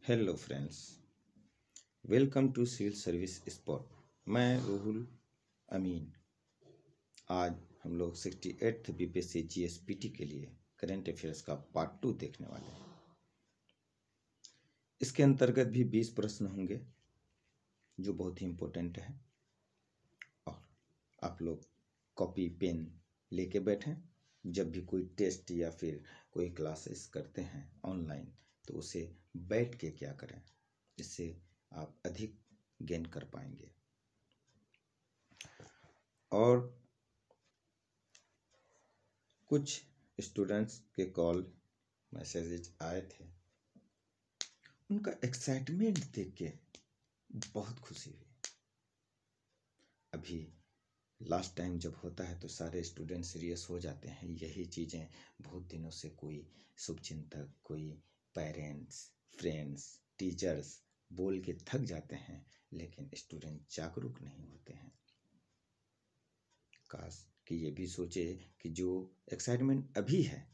Hello friends, welcome to civil service spot. मैं रोहुल अमीन। आज हम लोग 68th बीपीएससी जीएसपीटी के लिए करंट अफेयर्स का पार्ट 2 देखने वाले हैं। इसके अंतर्गत भी 20 प्रश्न होंगे जो बहुत ही इम्पोर्टेंट है और आप लोग कॉपी पेन लेके बैठें। जब भी कोई टेस्ट या फिर कोई क्लासेस करते हैं ऑनलाइन तो उसे बैठ के क्या करें, इससे आप अधिक गेन कर पाएंगे। और कुछ स्टूडेंट्स के कॉल मैसेजेस आए थे, उनका एक्साइटमेंट देख के बहुत खुशी हुई। अभी लास्ट टाइम जब होता है तो सारे स्टूडेंट सीरियस हो जाते हैं। यही चीज़ें बहुत दिनों से कोई शुभचिंतक, कोई पेरेंट्स, फ्रेंड्स, टीचर्स बोल के थक जाते हैं, लेकिन स्टूडेंट जागरूक नहीं होते हैं। काश कि ये भी सोचे कि जो एक्साइटमेंट अभी है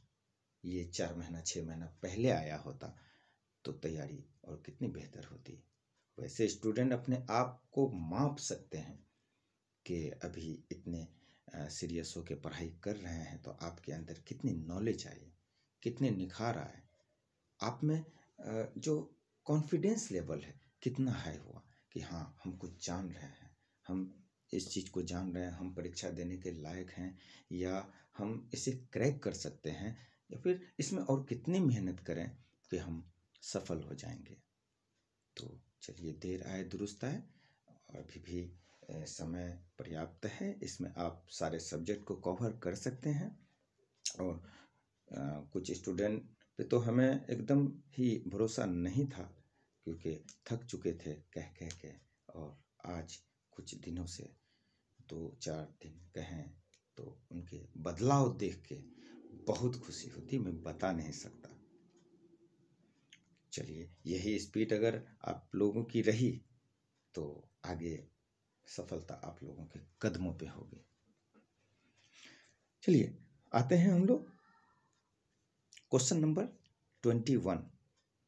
ये 4 महीना 6 महीना पहले आया होता तो तैयारी और कितनी बेहतर होती। वैसे स्टूडेंट अपने आप को माप सकते हैं कि अभी इतने सीरियस होकर पढ़ाई कर रहे हैं तो आपके अंदर कितनी नॉलेज आई, कितने निखार आए, आप में जो कॉन्फिडेंस लेवल है कितना हाई हुआ कि हाँ हम कुछ जान रहे हैं, हम इस चीज़ को जान रहे हैं, हम परीक्षा देने के लायक हैं या हम इसे क्रैक कर सकते हैं या फिर इसमें और कितनी मेहनत करें कि हम सफल हो जाएंगे। तो चलिए, देर आए दुरुस्त आए और अभी भी समय पर्याप्त है, इसमें आप सारे सब्जेक्ट को कवर कर सकते हैं। और कुछ स्टूडेंट पे तो हमें एकदम ही भरोसा नहीं था क्योंकि थक चुके थे कह कह के, और आज कुछ दिनों से 2-4 दिन कहें तो उनके बदलाव देख के बहुत खुशी होती, मैं बता नहीं सकता। चलिए, यही स्पीड अगर आप लोगों की रही तो आगे सफलता आप लोगों के कदमों पे होगी। चलिए आते हैं हम लोग क्वेश्चन नंबर 21।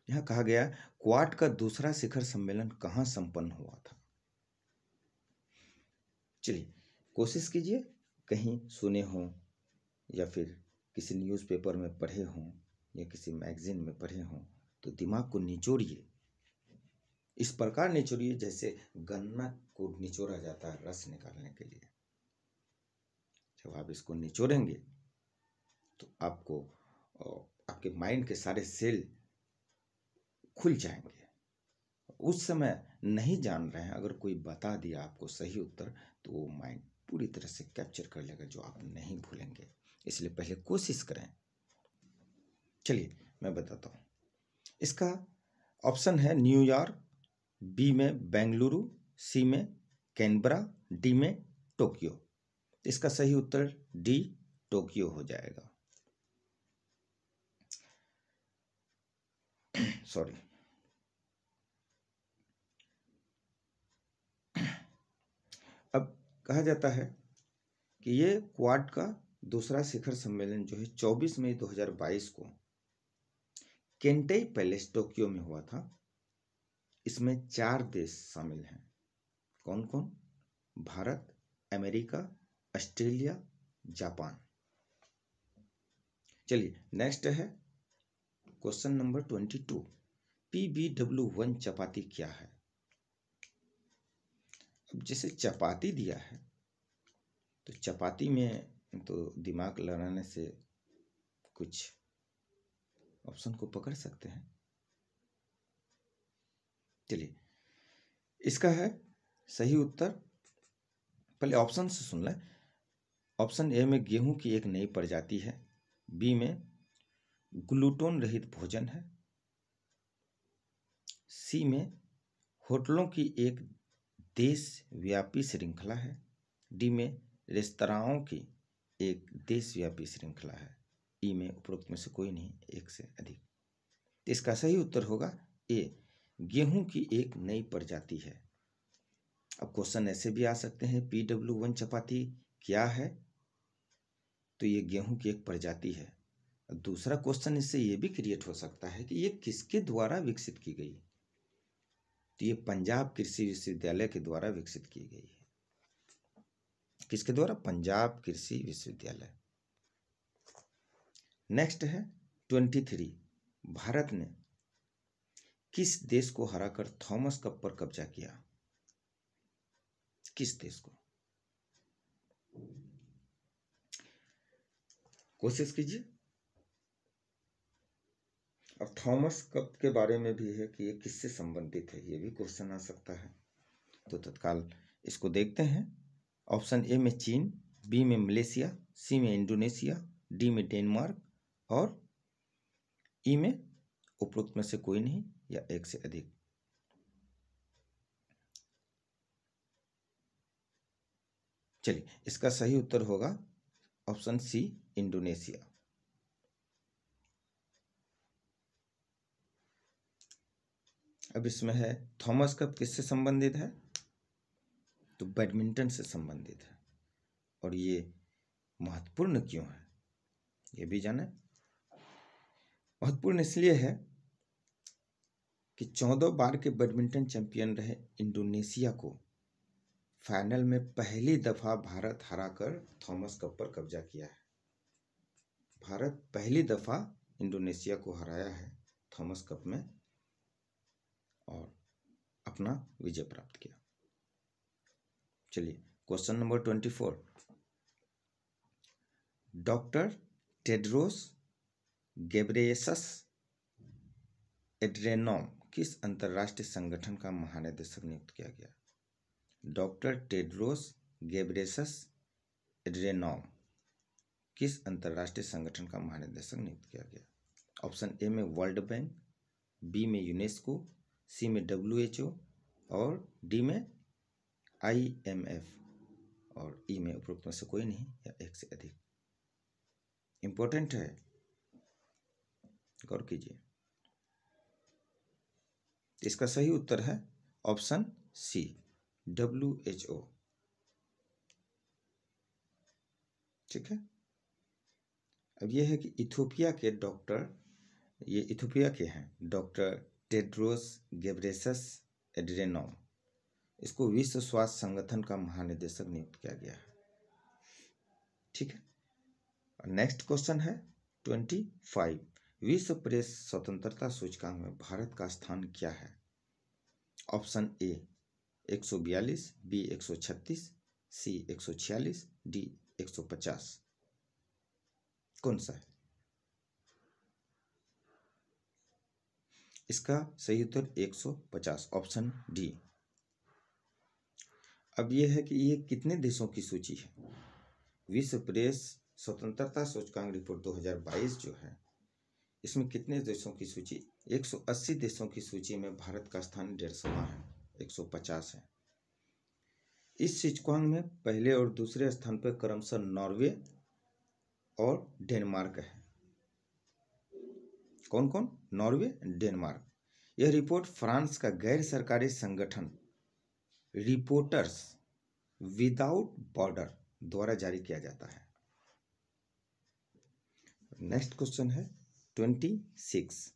यहाँ कहा गया क्वाड का दूसरा शिखर सम्मेलन कहाँ संपन्न हुआ था। चलिए कोशिश कीजिए, कहीं सुने हों या फिर किसी न्यूज़पेपर में पढ़े हों या किसी मैगजीन में पढ़े हों तो दिमाग को निचोड़िए। इस प्रकार निचोड़िए जैसे गन्ना को निचोड़ा जाता है रस निकालने के लिए। जब आप इसको निचोड़ेंगे तो आपको आपके माइंड के सारे सेल खुल जाएंगे। उस समय नहीं जान रहे हैं, अगर कोई बता दिया आपको सही उत्तर तो वो माइंड पूरी तरह से कैप्चर कर लेगा, जो आप नहीं भूलेंगे। इसलिए पहले कोशिश करें। चलिए मैं बताता हूँ। इसका ऑप्शन है न्यूयॉर्क, बी में बेंगलुरु, सी में कैनबरा, डी में टोक्यो। इसका सही उत्तर डी टोक्यो हो जाएगा। सॉरी, अब कहा जाता है कि ये क्वाड का दूसरा शिखर सम्मेलन जो है 24 मई 2022 को केंटई पैलेस टोक्यो में हुआ था। इसमें 4 देश शामिल हैं। कौन कौन? Bharat, America, Australia, Japan. चलिए नेक्स्ट है क्वेश्चन नंबर 22। PBW1 चपाती क्या है? अब जैसे चपाती दिया है तो चपाती में तो दिमाग लगाने से कुछ ऑप्शन को पकड़ सकते हैं। चलिए इसका है सही उत्तर, पहले ऑप्शन से सुन लें। ऑप्शन ए में गेहूं की एक नई प्रजाति है, बी में ग्लूटोन रहित भोजन है, सी में होटलों की एक देशव्यापी श्रृंखला है, डी में रेस्तराओं की एक देशव्यापी श्रृंखला है, ई में उपरोक्त में से कोई नहीं, एक से अधिक। इसका सही उत्तर होगा ए, गेहूं की एक नई प्रजाति है। अब क्वेश्चन ऐसे भी आ सकते हैं, PW1 चपाती क्या है? तो ये गेहूं की एक प्रजाति है। दूसरा क्वेश्चन इससे ये भी क्रिएट हो सकता है कि ये किसके द्वारा विकसित की गई, तो ये पंजाब कृषि विश्वविद्यालय के द्वारा विकसित की गई है। किसके द्वारा? पंजाब कृषि विश्वविद्यालय। नेक्स्ट है 23, भारत ने किस देश को हराकर थॉमस कप पर कब्जा किया? किस देश को? कोशिश कीजिए। अब थॉमस कप के बारे में भी है कि ये किससे संबंधित है, ये भी क्वेश्चन आ सकता है, तो तत्काल इसको देखते हैं। ऑप्शन ए में चीन, बी में मलेशिया, सी में इंडोनेशिया, डी में डेनमार्क और ई में उपरोक्त में से कोई नहीं या एक से अधिक। चलिए, इसका सही उत्तर होगा ऑप्शन सी, इंडोनेशिया। अब इसमें है थॉमस कप किससे संबंधित है? तो बैडमिंटन से संबंधित है। और ये महत्वपूर्ण क्यों है, ये भी जाने। महत्वपूर्ण इसलिए है कि 14 बार के बैडमिंटन चैंपियन रहे इंडोनेशिया को फाइनल में पहली दफा भारत हराकर थॉमस कप पर कब्जा किया है। भारत पहली दफा इंडोनेशिया को हराया है थॉमस कप में और अपना विजय प्राप्त किया। चलिए, question number 24, doctor Tedros Ghebreyesus Adhanom किस अंतर्राष्ट्रीय संगठन का महानिदेशक नियुक्त किया गया? डॉक्टर टेड्रोस गेब्रेयेसस एड्रेनॉम किस अंतर्राष्ट्रीय संगठन का महानिदेशक नियुक्त किया गया? ऑप्शन ए में वर्ल्ड बैंक, बी में यूनेस्को, सी में WHO और डी में IMF और ई में उपरोक्त में से कोई नहीं या एक से अधिक। इंपॉर्टेंट है, गौर कीजिए। इसका सही उत्तर है ऑप्शन सी, WHO। ठीक है। अब यह है कि इथोपिया के डॉक्टर, ये इथोपिया के हैं, डॉक्टर टेड्रोस गेब्रेयेसस एड्रेनॉम, इसको विश्व स्वास्थ्य संगठन का महानिदेशक नियुक्त किया गया है। ठीक है। और नेक्स्ट क्वेश्चन है 25, विश्व प्रेस स्वतंत्रता सूचकांक में भारत का स्थान क्या है? Option A 142, B 136, C 146, D 150। कौन सा है? इसका सही उत्तर 150, ऑप्शन डी। अब यह है कि ये कितने देशों की सूची है? विश्व प्रेस स्वतंत्रता सूचकांक रिपोर्ट 2022 जो है, इसमें कितने देशों की सूची? 180 देशों की सूची में भारत का स्थान 150वां है, 150 है। इस सूचकांक में पहले और दूसरे स्थान पर क्रमशः नॉर्वे और डेनमार्क है। कौन कौन? Norway, Denmark. यह रिपोर्ट फ्रांस का गैर सरकारी संगठन रिपोर्टर्स विदाउट बॉर्डर द्वारा जारी किया जाता है। नेक्स्ट क्वेश्चन है 26,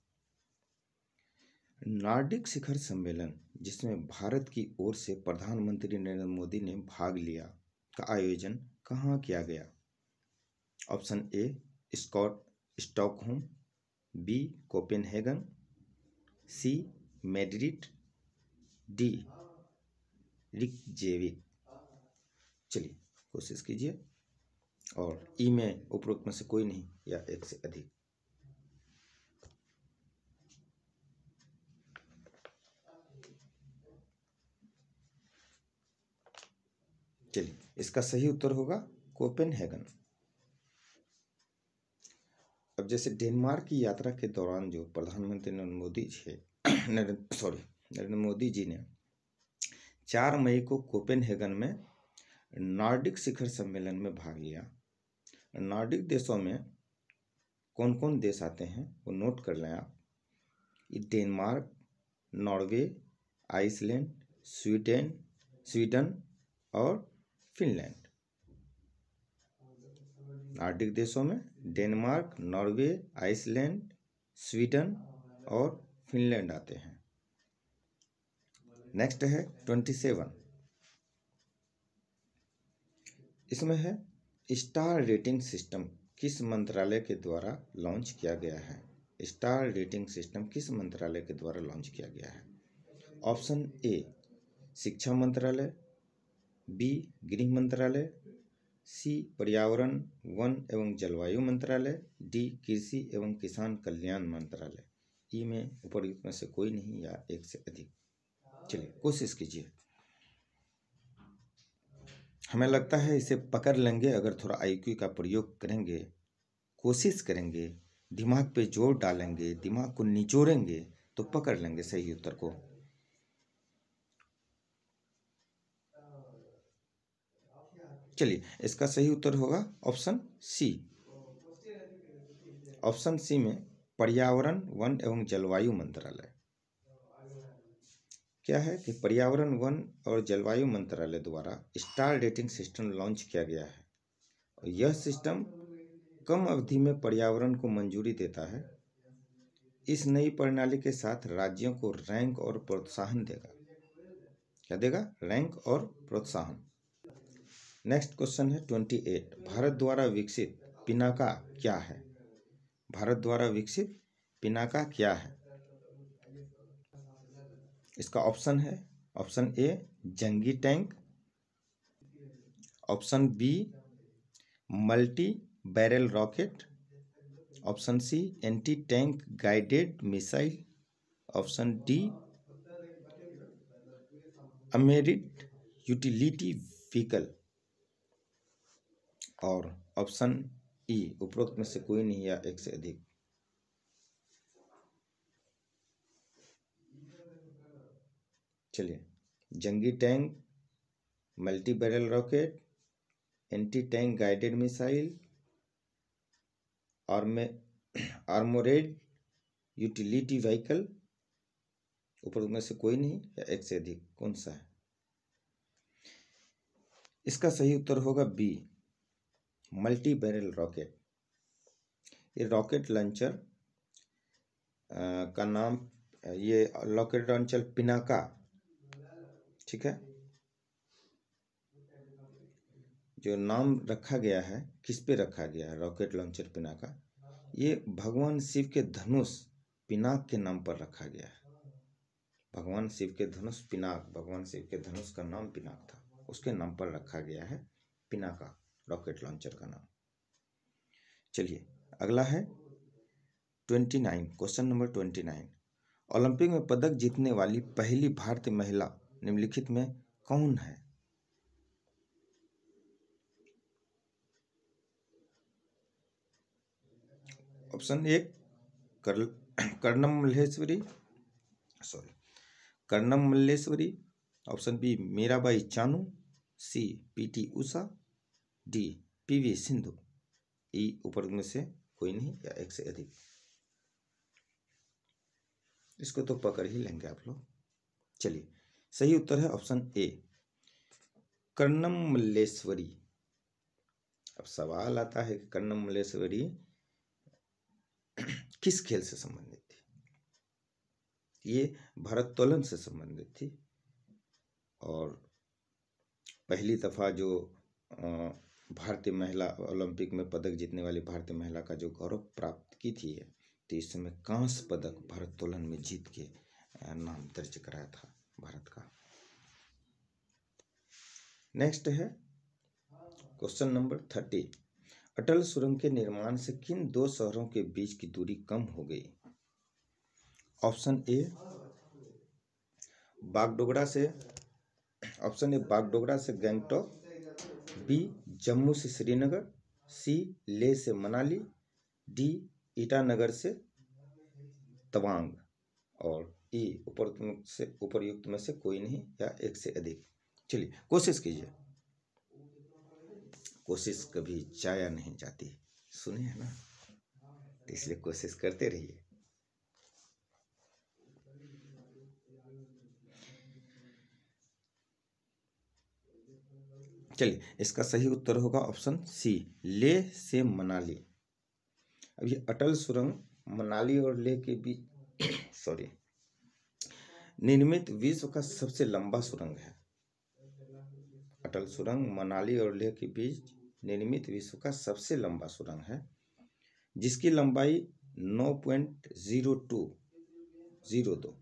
नॉर्डिक शिखर सम्मेलन जिसमें भारत की ओर से प्रधानमंत्री नरेंद्र मोदी ने भाग लिया का आयोजन कहाँ किया गया? Option A Stockholm, B Copenhagen, C Madrid, D Reykjavik. चलिए, कोशिश कीजिए और ई में उपरोक्त में से कोई नहीं या एक से अधिक। चलिए, इसका सही उत्तर होगा कोपेनहेगन। अब जैसे डेनमार्क की यात्रा के दौरान जो प्रधानमंत्री नरेंद्र मोदी जी ने 4 मई को कोपेनहेगन में नॉर्डिक शिखर सम्मेलन में भाग लिया। नॉर्डिक देशों में कौन कौन देश आते हैं वो नोट कर लें आप। डेनमार्क, नॉर्वे, आइसलैंड, स्वीडन और फिनलैंड। नॉर्डिक देशों में डेनमार्क, नॉर्वे, आइसलैंड, स्वीडन और फिनलैंड आते हैं। नेक्स्ट है 27, इसमें है स्टार रेटिंग सिस्टम किस मंत्रालय के द्वारा लॉन्च किया गया है। स्टार रेटिंग सिस्टम किस मंत्रालय के द्वारा लॉन्च किया गया है। ऑप्शन ए शिक्षा मंत्रालय, बी गृह मंत्रालय, सी पर्यावरण वन एवं जलवायु मंत्रालय, डी कृषि एवं किसान कल्याण मंत्रालय। ई में उपर्युक्त में से कोई नहीं या एक से अधिक। चलिए कोशिश कीजिए। हमें लगता है इसे पकड़ लेंगे अगर थोड़ा आईक्यू का प्रयोग करेंगे, कोशिश करेंगे, दिमाग पे जोर डालेंगे, दिमाग को निचोड़ेंगे तो पकड़ लेंगे सही उत्तर को। चलिए इसका सही उत्तर होगा ऑप्शन सी। ऑप्शन सी में पर्यावरण वन एवं जलवायु मंत्रालय। क्या है कि पर्यावरण वन और जलवायु मंत्रालय द्वारा स्टार रेटिंग सिस्टम लॉन्च किया गया है और यह सिस्टम कम अवधि में पर्यावरण को मंजूरी देता है। इस नई प्रणाली के साथ राज्यों को रैंक और प्रोत्साहन देगा। क्या देगा? रैंक और प्रोत्साहन। नेक्स्ट क्वेश्चन है 28, भारत द्वारा विकसित पिनाका क्या है। भारत द्वारा विकसित पिनाका क्या है। इसका ऑप्शन है ऑप्शन ए जंगी tank, option B multi barrel rocket, option C anti tank guided missile, option D armoured utility vehicle और ऑप्शन ई उपरोक्त में से कोई नहीं या एक से अधिक। चलिए जंगी tank, multi barrel rocket, anti tank guided missile, armoured utility vehicle, उपरोक्त में से कोई नहीं या एक से अधिक, कौन सा है। इसका सही उत्तर होगा बी मल्टी बैरल रॉकेट। ये रॉकेट लॉन्चर का नाम, ये रॉकेट लॉन्चर पिनाका, ठीक है, जो नाम रखा गया है, किस पे रखा गया है रॉकेट लॉन्चर पिनाका, ये भगवान शिव के धनुष पिनाक के नाम पर रखा गया है। भगवान शिव के धनुष पिनाक, भगवान शिव के धनुष का नाम पिनाक था, उसके नाम पर रखा गया है पिनाका रॉकेट लॉन्चर का नाम। चलिए अगला है 29, क्वेश्चन नंबर 29, ओलंपिक में पदक जीतने वाली पहली भारतीय महिला निम्नलिखित में कौन है। Option A Karnam Malleswari, option B Mirabai Chanu, C PT Usha, D PV Sindhu. E ऊपर में से कोई नहीं या एक से अधिक। इसको तो पकड़ ही लेंगे आप लोग। चलिए सही उत्तर है ऑप्शन ए कर्णम मल्लेश्वरी। अब सवाल आता है कि कर्णम मल्लेश्वरी किस खेल से संबंधित थी। ये भारोत्तोलन से संबंधित थी और पहली दफा जो भारतीय महिला ओलंपिक में पदक जीतने वाली भारतीय महिला का जो गौरव प्राप्त की थी, तो इस समय कांस्य पदक भारोत्तोलन में जीत के नाम दर्ज कराया था भारत का। नेक्स्ट है क्वेश्चन नंबर 30, अटल सुरंग के निर्माण से किन दो शहरों के बीच की दूरी कम हो गई। ऑप्शन ए बागडोगरा से, ऑप्शन ए बागडोगरा से गंगटोक, बी जम्मू से श्रीनगर, सी लेह से मनाली, डी ईटानगर से तवांग और ई उपरयुक्त में से कोई नहीं या एक से अधिक। चलिए कोशिश कीजिए, कोशिश कभी जाया नहीं जाती, सुने है ना, तो इसलिए कोशिश करते रहिए। चलिए इसका सही उत्तर होगा ऑप्शन सी लेह से मनाली। अब ये अटल सुरंग मनाली और लेह के बीच निर्मित विश्व का सबसे लंबा सुरंग है। अटल सुरंग मनाली और लेह के बीच निर्मित विश्व का सबसे लंबा सुरंग है, जिसकी लंबाई 9.02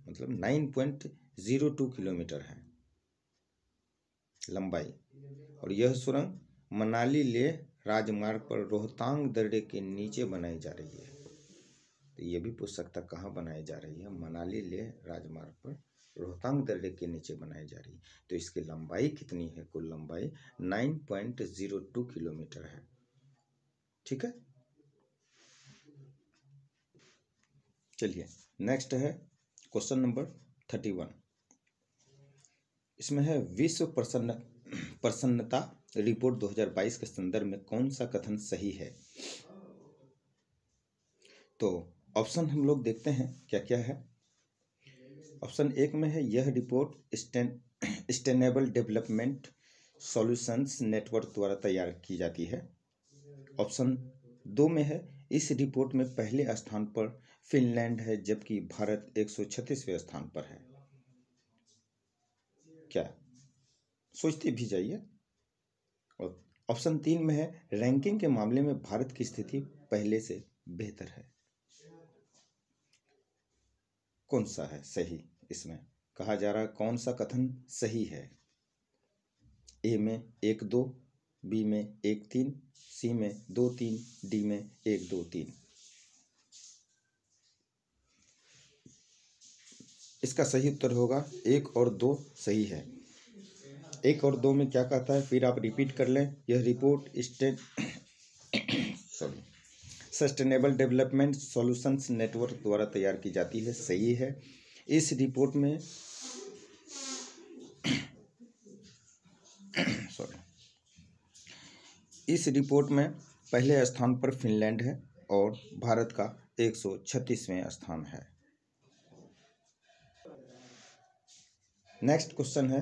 मतलब 9.02 किलोमीटर है लंबाई। और यह सुरंग मनाली लेह राजमार्ग पर रोहतांग दर्रे के नीचे बनाई जा रही है। तो ये भी पूछ सकता कहाँ बनाई जा रही है, मनाली लेह राजमार्ग पर रोहतांग दर्रे के नीचे बनाई जा रही है। तो इसकी लंबाई कितनी है? कुल लंबाई 9.02 किलोमीटर है। ठीक है, चलिए नेक्स्ट है क्वेश्चन नंबर 31। इसमें है विश्व प्रसन्नता रिपोर्ट 2022 के संदर्भ में कौन सा कथन सही है? तो ऑप्शन हम लोग देखते हैं क्या क्या है। ऑप्शन 1 में है यह report sustainable development solutions network द्वारा तैयार की जाती है। ऑप्शन 2 में है इस रिपोर्ट में पहले स्थान पर फिनलैंड है, जबकि भारत 136वें स्थान पर है। क्या सोचते भी जाइए। और ऑप्शन 3 में है रैंकिंग के मामले में भारत की स्थिति पहले से बेहतर है। कौन सा है सही? इसमें कहा जा रहा है कौन सा कथन सही है? ए में 1-2, बी में 1-3, सी में 2-3, डी में 1-2-3। इसका सही उत्तर होगा 1 और 2 सही है। 1 और 2 में क्या कहता है, फिर आप रिपीट कर लें। यह report sustainable development solutions network द्वारा तैयार की जाती है, सही है। इस रिपोर्ट में इस रिपोर्ट में पहले स्थान पर फिनलैंड है और भारत का 136वें स्थान है। नेक्स्ट क्वेश्चन है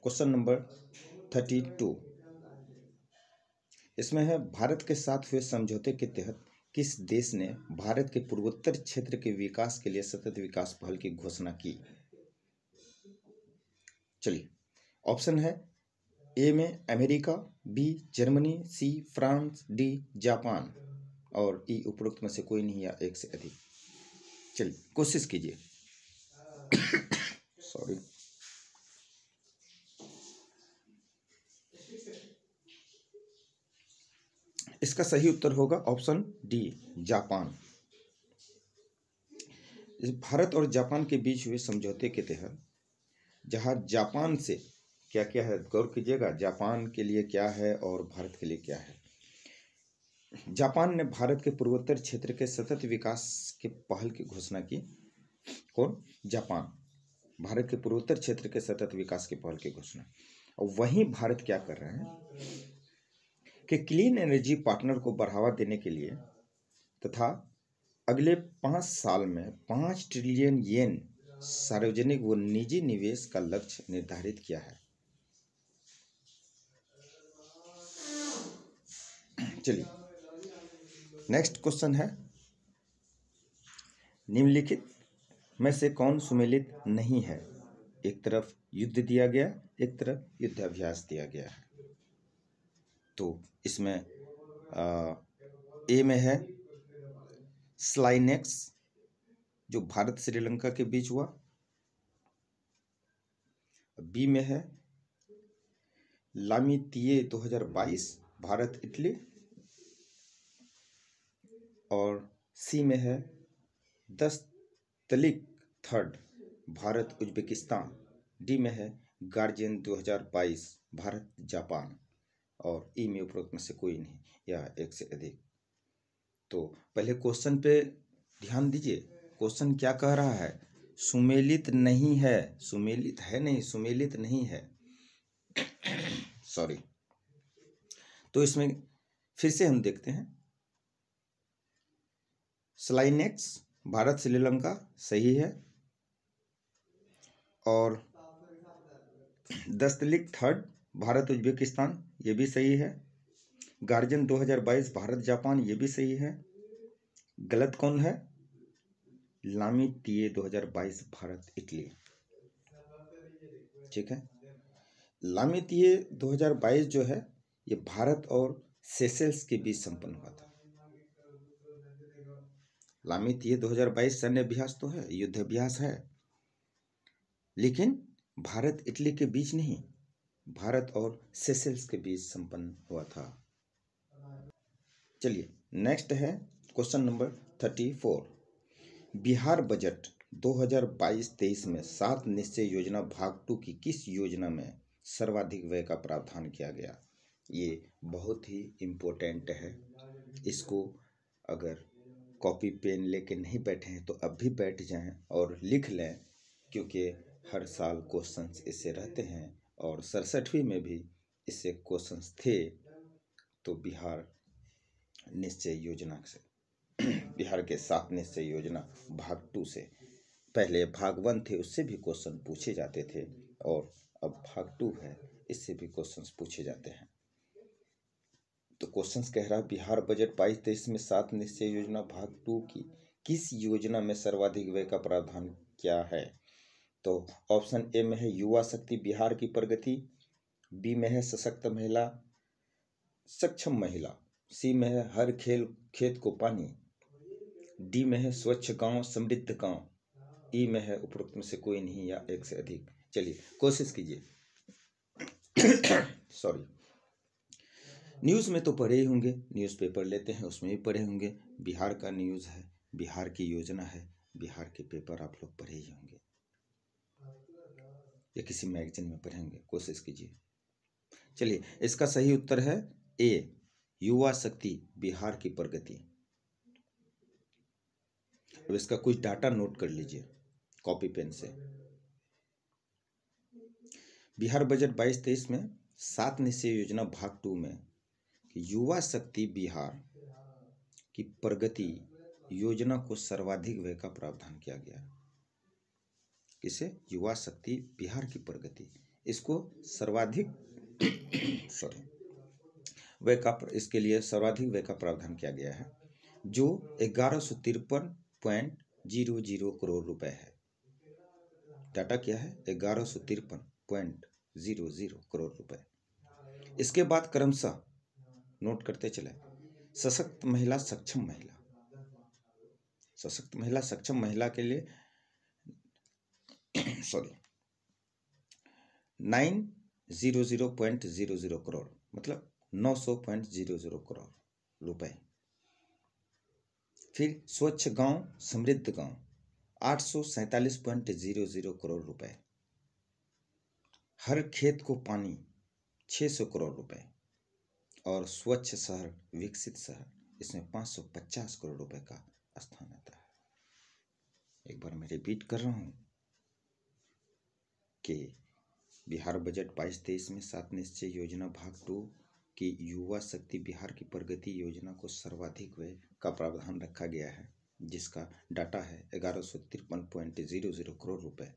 क्वेश्चन नंबर 32। इसमें है भारत के साथ हुए समझौते के तहत किस देश ने भारत के पूर्वोत्तर क्षेत्र के विकास के लिए सतत विकास पहल की घोषणा की? चलिए ऑप्शन है ए में America, B Germany, C France, D Japan और ई उपरोक्त में से कोई नहीं या एक से अधिक। चलिए कोशिश कीजिए। सॉरी, इसका सही उत्तर होगा ऑप्शन डी जापान। भारत और जापान के बीच हुए समझौते के तहत जहां जापान से क्या क्या है, गौर कीजिएगा, जापान के लिए क्या है और भारत के लिए क्या है। जापान ने भारत के पूर्वोत्तर क्षेत्र के सतत विकास के पहल की घोषणा की। कौन? जापान। भारत के पूर्वोत्तर क्षेत्र के सतत विकास की पहल की घोषणा। और वहीं भारत क्या कर रहे हैं कि क्लीन एनर्जी पार्टनर को बढ़ावा देने के लिए तथा अगले 5 साल में 5 ट्रिलियन येन सार्वजनिक व निजी निवेश का लक्ष्य निर्धारित किया है। चलिए नेक्स्ट क्वेश्चन है निम्नलिखित में से कौन सुमेलित नहीं है? एक तरफ युद्ध दिया गया, एक तरफ युद्धाभ्यास दिया गया है। तो इसमें ए में है स्लाइनेक्स जो भारत श्रीलंका के बीच हुआ, बी में है लामितिये 2022 भारत इटली, और सी में है दस्तलिक थर्ड भारत उज्बेकिस्तान, डी में है गार्जियन 2022 भारत जापान और ई में उपरोक्त में से कोई नहीं या एक से अधिक। तो पहले क्वेश्चन पे ध्यान दीजिए। क्वेश्चन क्या कह रहा है? सुमेलित नहीं है, सुमेलित है नहीं, सुमेलित नहीं है। सॉरी। तो इसमें फिर से हम देखते हैं। स्लाइनेक्स भारत श्रीलंका सही है, और दस्तलिक थर्ड भारत उज्बेकिस्तान ये भी सही है। गार्जियन 2022 भारत जापान ये भी सही है। गलत कौन है? लामितिये 2022 भारत इटली। ठीक है। लामितीय 2022 जो है ये भारत और सेशेल्स के बीच संपन्न हुआ था। लामितीय 2022 सैन्य अभ्यास तो है, युद्ध अभ्यास है, लेकिन भारत इटली के बीच नहीं, भारत और सेशेल्स के बीच संपन्न हुआ था। चलिए नेक्स्ट है क्वेश्चन नंबर 34। बिहार बजट 2022-23 में 7 निश्चय योजना भाग 2 की किस योजना में सर्वाधिक व्यय का प्रावधान किया गया? ये बहुत ही इम्पोर्टेंट है। इसको अगर कॉपी पेन लेके नहीं बैठे हैं तो अब भी बैठ जाएं और लिख लें, क्योंकि हर साल क्वेश्चंस इससे रहते हैं और 67वीं में भी इससे क्वेश्चंस थे। तो बिहार निश्चय योजना से बिहार के 7 निश्चय योजना भाग 2 से, पहले भाग 1 थे उससे भी क्वेश्चन पूछे जाते थे और अब भाग 2 है इससे भी क्वेश्चंस पूछे जाते हैं। तो क्वेश्चंस कह रहा है बिहार बजट 22-23 में 7 निश्चय योजना भाग 2 की किस योजना में सर्वाधिक व्यय का प्रावधान क्या है? तो ऑप्शन ए में है युवा शक्ति बिहार की प्रगति, बी में है सशक्त महिला सक्षम महिला, सी में है हर खेत को पानी, डी में है स्वच्छ गांव समृद्ध गांव, ई में है उपरोक्त में से कोई नहीं या एक से अधिक। चलिए कोशिश कीजिए। सॉरी, न्यूज़ में तो पढ़े ही होंगे, न्यूज़पेपर लेते हैं उसमें भी पढ़े होंगे। बिहार का न्यूज़ है, बिहार की योजना है, बिहार के पेपर आप लोग पढ़े ही होंगे या किसी मैगजीन में पढ़े होंगे। कोशिश कीजिए। चलिए इसका सही उत्तर है ए, युवा शक्ति बिहार की प्रगति। अब इसका कुछ डाटा नोट कर लीजिए कॉपी पेन से। बिहार बजट 22-23 में 7 निश्चय योजना भाग 2 में युवा शक्ति बिहार की प्रगति योजना को सर्वाधिक व्यय का प्रावधान किया गया। किसे? युवा शक्ति बिहार की प्रगति, इसको सर्वाधिक व्यय का, इसके लिए सर्वाधिक व्यय का प्रावधान किया गया है, जो 1153.00 करोड़ रुपए है। डाटा क्या है? 1153.00 करोड़ रुपए। इसके बाद क्रमशः नोट करते चले, सशक्त महिला सक्षम महिला, सशक्त महिला सक्षम महिला के लिए 900.00 करोड़, मतलब 900.00 करोड़ रुपए। फिर स्वच्छ गांव समृद्ध गांव 847.00 करोड़ रुपए। हर खेत को पानी 600 करोड़ रुपए और स्वच्छ शहर विकसित शहर, इसमें 550 करोड़ रुपए का स्थान आता है। एक बार मैं रिपीट कर रहा हूं कि बिहार बजट 22-23 में 7 निश्चय योजना भाग 2 की युवा शक्ति बिहार की प्रगति योजना को सर्वाधिक व्यय का प्रावधान रखा गया है, जिसका डाटा है 1153.00 करोड़ रुपए।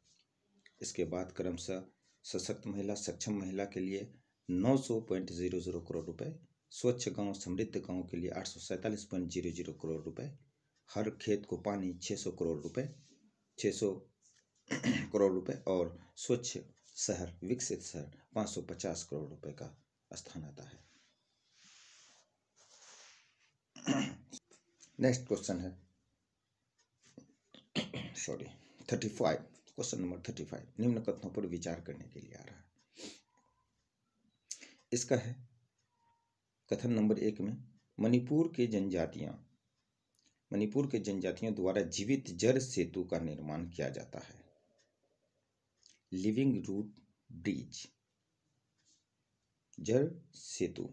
इसके बाद क्रमशः सशक्त महिला सक्षम महिला के लिए 900.00 करोड़ रुपए, स्वच्छ गांव समृद्ध गांव के लिए 847.00 करोड़ रुपए, हर खेत को पानी 600 करोड़ रुपए, 600 करोड़ रुपए और स्वच्छ शहर विकसित शहर 550 करोड़ रुपए का स्थान आता है। नेक्स्ट क्वेश्चन है 35, क्वेश्चन नंबर 35 निम्न कथनों पर विचार करने के लिए आ रहा है। इसका है कथन नंबर 1 में मणिपुर के जनजातियों द्वारा जीवित जल सेतु का निर्माण किया जाता है। लिविंग रूट ब्रिज, जल सेतु,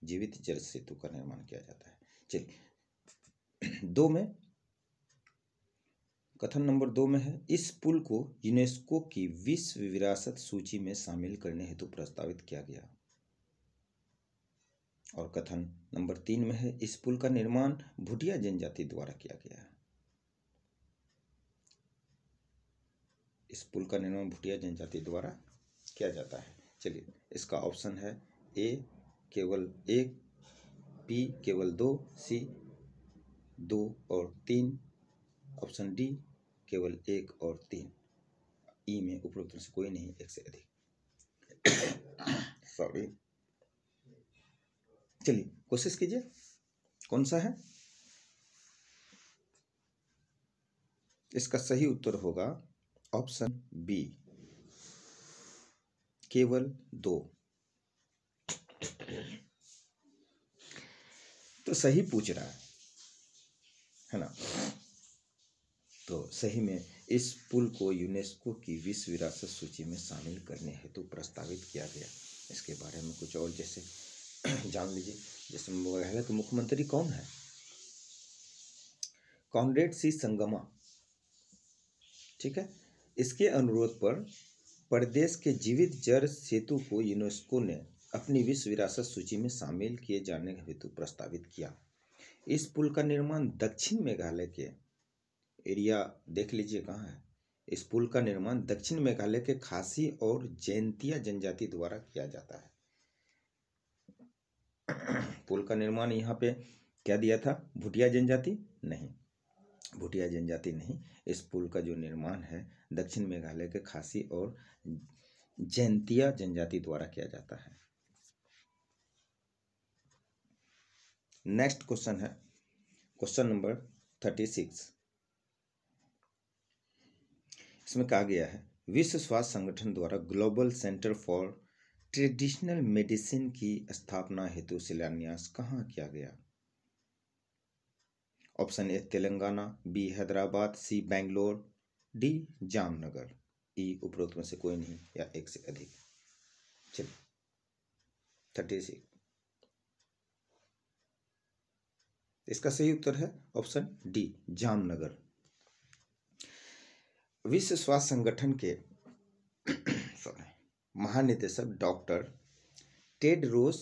जीवित जल सेतु का निर्माण किया जाता है। चलिए 2 में, कथन नंबर 2 में है इस पुल को यूनेस्को की विश्व विरासत सूची में शामिल करने हेतु प्रस्तावित किया गया। और कथन नंबर 3 में है इस पुल का निर्माण भूटिया जनजाति द्वारा किया गया है। इस पुल का निर्माण भूटिया जनजाति द्वारा किया जाता है। चलिए इसका ऑप्शन है ए केवल 1, बी केवल 2, सी 2 और 3, ऑप्शन डी केवल 1 और 3, ई में उपरोक्त में से कोई नहीं, एक से अधिक। सॉरी, चलिए कोशिश कीजिए, कौन सा है? इसका सही उत्तर होगा ऑप्शन बी, केवल 2। तो सही पूछ रहा है ना? तो सही में इस पुल को यूनेस्को की विश्व विरासत सूची में शामिल करने हेतु प्रस्तावित किया गया। इसके बारे में कुछ और जैसे जान लीजिए। जैसे मेघालय के मुख्यमंत्री कौन है? कॉनरेड सी संगमा, ठीक है। इसके अनुरोध पर प्रदेश के जीवित जल सेतु को यूनेस्को ने अपनी विश्व विरासत सूची में शामिल किए जाने हेतु प्रस्तावित किया। इस पुल का निर्माण दक्षिण मेघालय के एरिया, देख लीजिए कहाँ है। इस पुल का निर्माण दक्षिण मेघालय के खासी और जैंतिया जनजाति द्वारा किया जाता है। पुल का निर्माण यहाँ पे क्या दिया था? भुटिया जनजाति? नहीं, भुटिया जनजाति नहीं। इस पुल का जो निर्माण है दक्षिण मेघालय के खासी और जैंतिया जनजाति द्वारा किया जाता है। नेक्स्ट क्वेश्चन है क्वेश्चन नंबर 36। इसमें कहा गया है विश्व स्वास्थ्य संगठन द्वारा global centre for traditional medicine की स्थापना हेतु शिलान्यास कहाँ किया गया? Option A Telangana, B Hyderabad, C Bangalore, D Jamnagar, E उपरोक्त में से कोई नहीं या एक से अधिक। चलिए 36। इसका सही उत्तर है ऑप्शन डी, जामनगर। विश्व स्वास्थ्य संगठन के महानिदेशक डॉक्टर टेड्रोस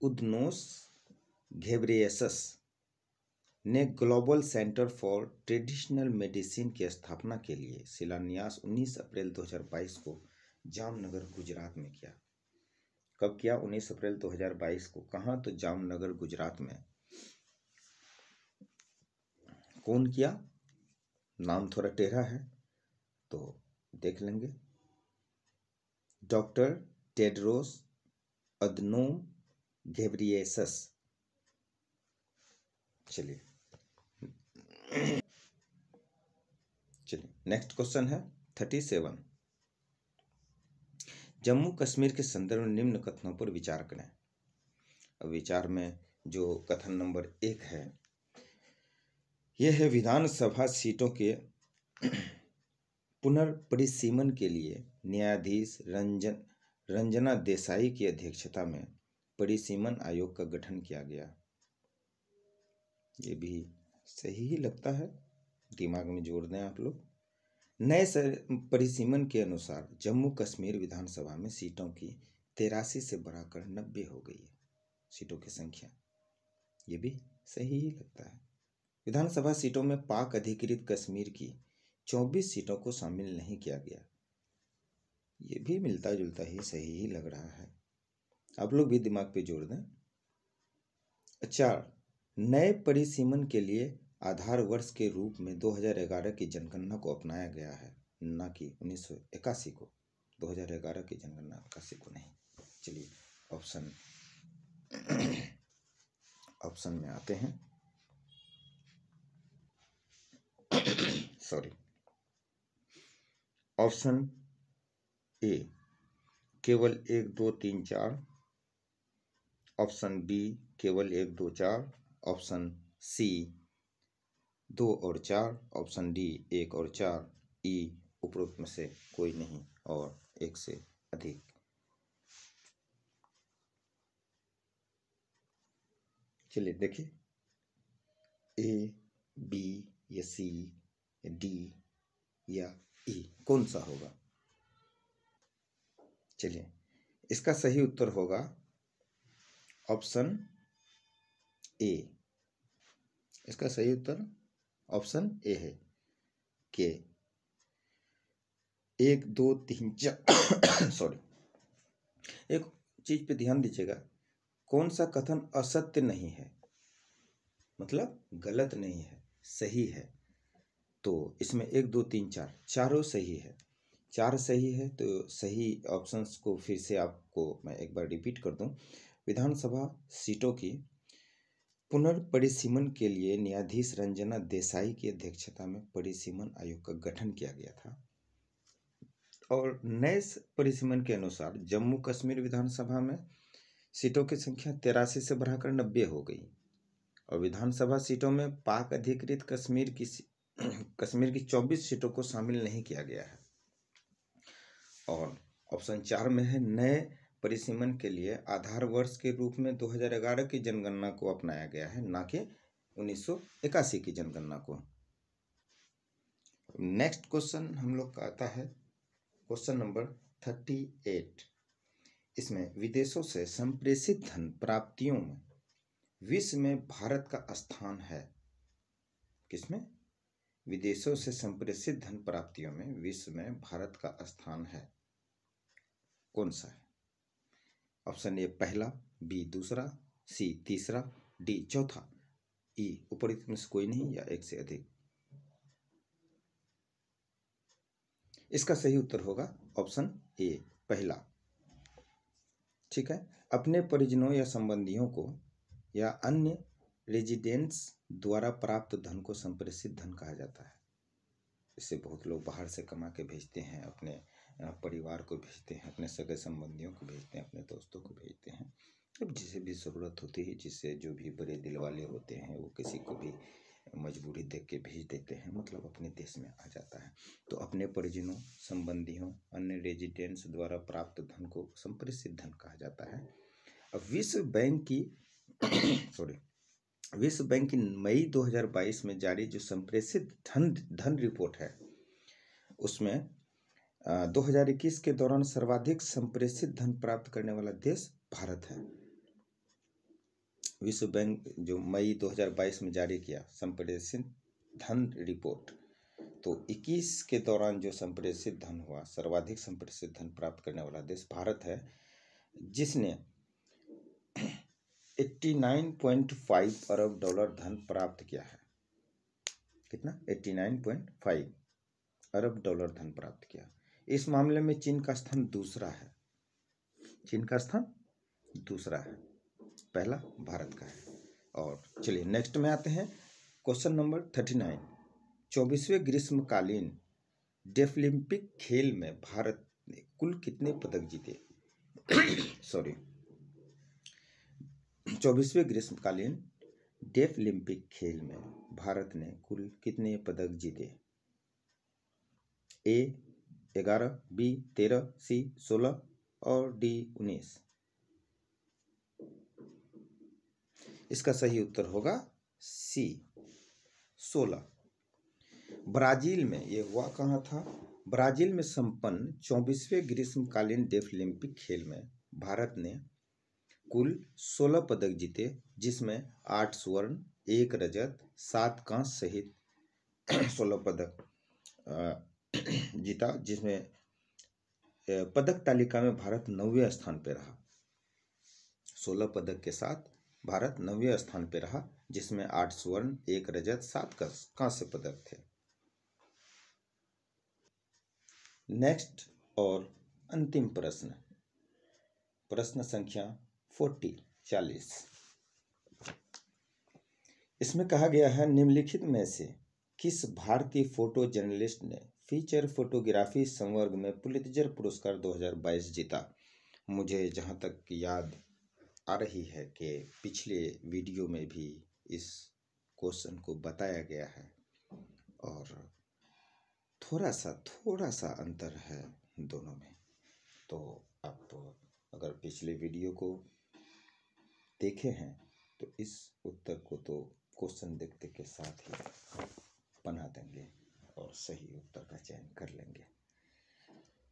अदनोम घेब्रेयेसस ने global centre for traditional medicine की स्थापना के लिए शिलान्यास 19 अप्रैल 2022 को जामनगर, गुजरात में किया। कब किया? 19 अप्रैल 2022 को। कहाँ? तो जामनगर, गुजरात में। कौन किया? नाम थोड़ा टेढ़ा है तो देख लेंगे। Doctor Tedros Adhanom Ghebreyesus. चलिए नेक्स्ट क्वेश्चन है 37। जम्मू कश्मीर के संदर्भ में निम्न कथनों पर विचार करें। अब विचार में जो कथन नंबर 1 है यह है विधानसभा सीटों के पुनर्परिसीमन के लिए न्यायाधीश रंजना देसाई की अध्यक्षता में परिसीमन आयोग का गठन किया गया। ये भी सही ही लगता है, दिमाग में जोड़ दें आप लोग। नए परिसीमन के अनुसार जम्मू कश्मीर विधानसभा में सीटों की 83 से बढ़ाकर 90 हो गई है सीटों की संख्या। ये भी सही ही लगता है। विधानसभा सीटों में पाक अधिकृत कश्मीर की 24 सीटों को शामिल नहीं किया गया। ये भी मिलता जुलता ही सही ही लग रहा है, आप लोग भी दिमाग पे जोड़ दें। अच्छा, नए परिसीमन के लिए आधार वर्ष के रूप में 2011 की जनगणना को अपनाया गया है, न कि 1981 को। 2011 की जनगणना 81 को नहीं। चलिए ऑप्शन में आते हैं। सॉरी, ऑप्शन ए केवल 1 2 3 4, ऑप्शन बी केवल 1 2 4, ऑप्शन सी 2 और 4, ऑप्शन डी 1 और 4, ई उपरोक्त में से कोई नहीं और एक से अधिक। चलिए देखिए, ए, बी या सी या डी या ई कौन सा होगा? चलिए इसका सही उत्तर होगा ऑप्शन ए। इसका सही उत्तर ऑप्शन ए है कि 1 2 3 4 सॉरी, एक चीज पे ध्यान दीजिएगा, कौन सा कथन असत्य नहीं है, मतलब गलत नहीं है, सही है। तो इसमें 1 2 3 4 चारों सही है। 4 सही है। तो सही ऑप्शंस को फिर से आपको मैं एक बार रिपीट कर दूं। विधानसभा सीटों की पुनर्परिसीमन के लिए न्यायाधीश रंजना देसाई की अध्यक्षता में परिसीमन आयोग का गठन किया गया था और नए परिसीमन के अनुसार जम्मू कश्मीर विधानसभा में सीटों की संख्या 83 से बढ़ाकर 90 हो गई और विधानसभा सीटों में पाक अधिकृत कश्मीर की 24 सीटों को शामिल नहीं किया गया है। और ऑप्शन 4 में है नए परिसीमन के लिए आधार वर्ष के रूप में 2011 की जनगणना को अपनाया गया है, ना कि 1981 की जनगणना को। नेक्स्ट क्वेश्चन हम लोग का आता है क्वेश्चन नंबर 38। इसमें विदेशों से संप्रेषित धन प्राप्तियों में विश्व में भारत का स्थान है। किसमें? विदेशों से संप्रेषित धन प्राप्तियों में विश्व में भारत का स्थान है। कौन सा है? ऑप्शन ए पहला, बी दूसरा, सी तीसरा, डी चौथा, ई उपरोक्त में से कोई नहीं या एक से अधिक। इसका सही उत्तर होगा ऑप्शन ए पहला। ठीक है। अपने परिजनों या संबंधियों को या अन्य रेजिडेंट्स द्वारा प्राप्त धन को संप्रेषित धन कहा जाता है। इससे बहुत लोग बाहर से कमा के भेजते हैं, अपने परिवार को भेजते हैं, अपने सगे संबंधियों को भेजते हैं, अपने दोस्तों को भेजते हैं। अब जिसे भी ज़रूरत होती है, जिससे जो भी बड़े दिल वाले होते हैं वो किसी को भी मजबूरी देख के भेज देते हैं, मतलब अपने देश में आ जाता है। तो अपने परिजनों, संबंधियों, अन्य रेजिडेंट्स द्वारा प्राप्त धन को संप्रेषित धन कहा जाता है। अब विश्व बैंक की विश्व बैंक की मई 2022 में जारी जो संप्रेषित धन रिपोर्ट है, उसमें 2021 के दौरान सर्वाधिक संप्रेषित धन प्राप्त करने वाला देश भारत है। विश्व बैंक जो मई 2022 में जारी किया संप्रेषित धन रिपोर्ट, तो 21 के दौरान जो संप्रेषित धन हुआ, सर्वाधिक संप्रेषित धन प्राप्त करने वाला देश भारत है, जिसने 89.5 अरब डॉलर धन प्राप्त किया है। कितना? 89.5 अरब डॉलर धन प्राप्त किया। इस मामले में चीन का स्थान दूसरा है। चीन का स्थान दूसरा है, पहला भारत का है। और चलिए नेक्स्ट में आते हैं क्वेश्चन नंबर 39। 24वें ग्रीष्मकालीन डेफलिम्पिक खेल में भारत ने कुल कितने पदक जीते? 24वें ग्रीष्मकालीन डेफलिम्पिक खेल में भारत ने कुल कितने पदक जीते? ए 11, बी 13, सी 16 और डी 19। इसका सही उत्तर होगा सी 16। ब्राजील में ये हुआ कहाँ था? ब्राजील में संपन्न 24वें ग्रीष्मकालीन डेफलिम्पिक खेल में भारत ने कुल 16 पदक जीते, जिसमें 8 स्वर्ण, 1 रजत, 7 कांस्य सहित 16 पदक जीता, जिसमें पदक तालिका में भारत 9वें स्थान पर रहा। 16 पदक के साथ भारत 9वें स्थान पर रहा, जिसमें 8 स्वर्ण, 1 रजत, 7 कांस्य पदक थे। नेक्स्ट और अंतिम प्रश्न, प्रश्न संख्या 40। इसमें कहा गया है निम्नलिखित में से किस भारतीय फोटो जर्नलिस्ट ने फीचर फोटोग्राफी संवर्ग में पुलित्जर पुरस्कार 2022 जीता? मुझे जहाँ तक याद आ रही है कि पिछले वीडियो में भी इस क्वेश्चन को बताया गया है और थोड़ा सा अंतर है दोनों में। तो आप अगर पिछले वीडियो को देखे हैं तो इस उत्तर को तो क्वेश्चन देखते के साथ ही बना देंगे और सही उत्तर का चयन कर लेंगे।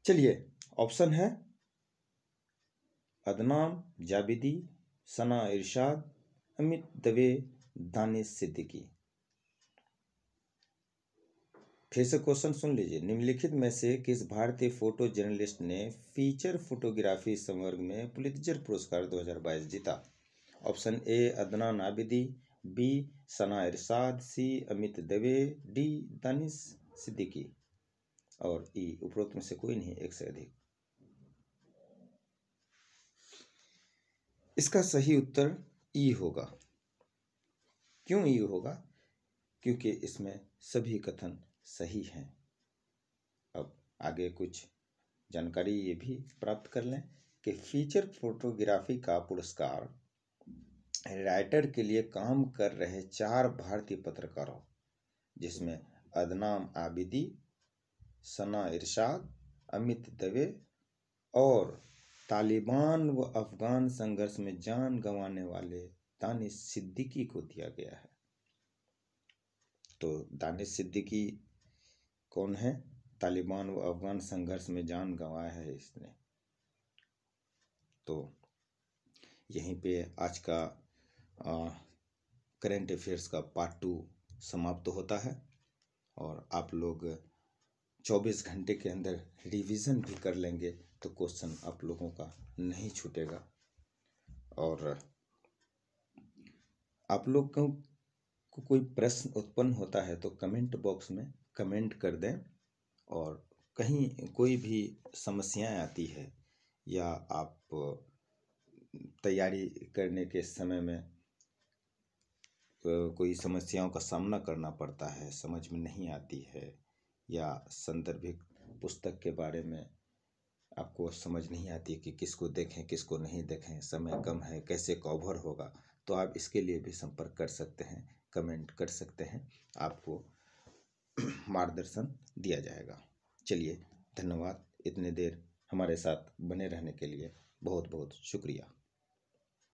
चलिए, ऑप्शन है अदनान जाबिदी, सना इरशाद, अमित दवे, दानिश सिद्दीकी। फिर से क्वेश्चन सुन लीजिए। निम्नलिखित में से किस भारतीय फोटो जर्नलिस्ट ने फीचर फोटोग्राफी संवर्ग में पुलित्जर पुरस्कार 2022 जीता? Option A Adnan Abidi, B Sana Irshad, C Amit Dave, D Danish Siddiqui. और ई उपरोक्त में से कोई नहीं, एक से अधिक। इसका सही उत्तर ई होगा। क्यों ई होगा? क्योंकि इसमें सभी कथन सही हैं। अब आगे कुछ जानकारी ये भी प्राप्त कर लें कि फीचर फोटोग्राफी का पुरस्कार राइटर के लिए काम कर रहे 4 भारतीय पत्रकारों, जिसमें अदनान आबिदी, सना इरशाद, अमित दवे और तालिबान व अफगान संघर्ष में जान गंवाने वाले दानिश सिद्दीकी को दिया गया है। तो दानिश सिद्दीकी कौन है? तालिबान व अफगान संघर्ष में जान गंवाया है इसने। तो यहीं पे आज का करेंट अफेयर्स का पार्ट 2 समाप्त होता है और आप लोग 24 घंटे के अंदर रिवीजन भी कर लेंगे तो क्वेश्चन आप लोगों का नहीं छूटेगा। और आप लोग को कोई प्रश्न उत्पन्न होता है तो कमेंट बॉक्स में कमेंट कर दें, और कहीं कोई भी समस्याएं आती है या आप तैयारी करने के समय में कोई समस्याओं का सामना करना पड़ता है, समझ में नहीं आती है, या संदर्भिक पुस्तक के बारे में आपको समझ नहीं आती कि किसको देखें किसको नहीं देखें, समय कम है, कैसे कवर होगा, तो आप इसके लिए भी संपर्क कर सकते हैं, कमेंट कर सकते हैं, आपको मार्गदर्शन दिया जाएगा। चलिए, धन्यवाद। इतने देर हमारे साथ बने रहने के लिए बहुत बहुत शुक्रिया।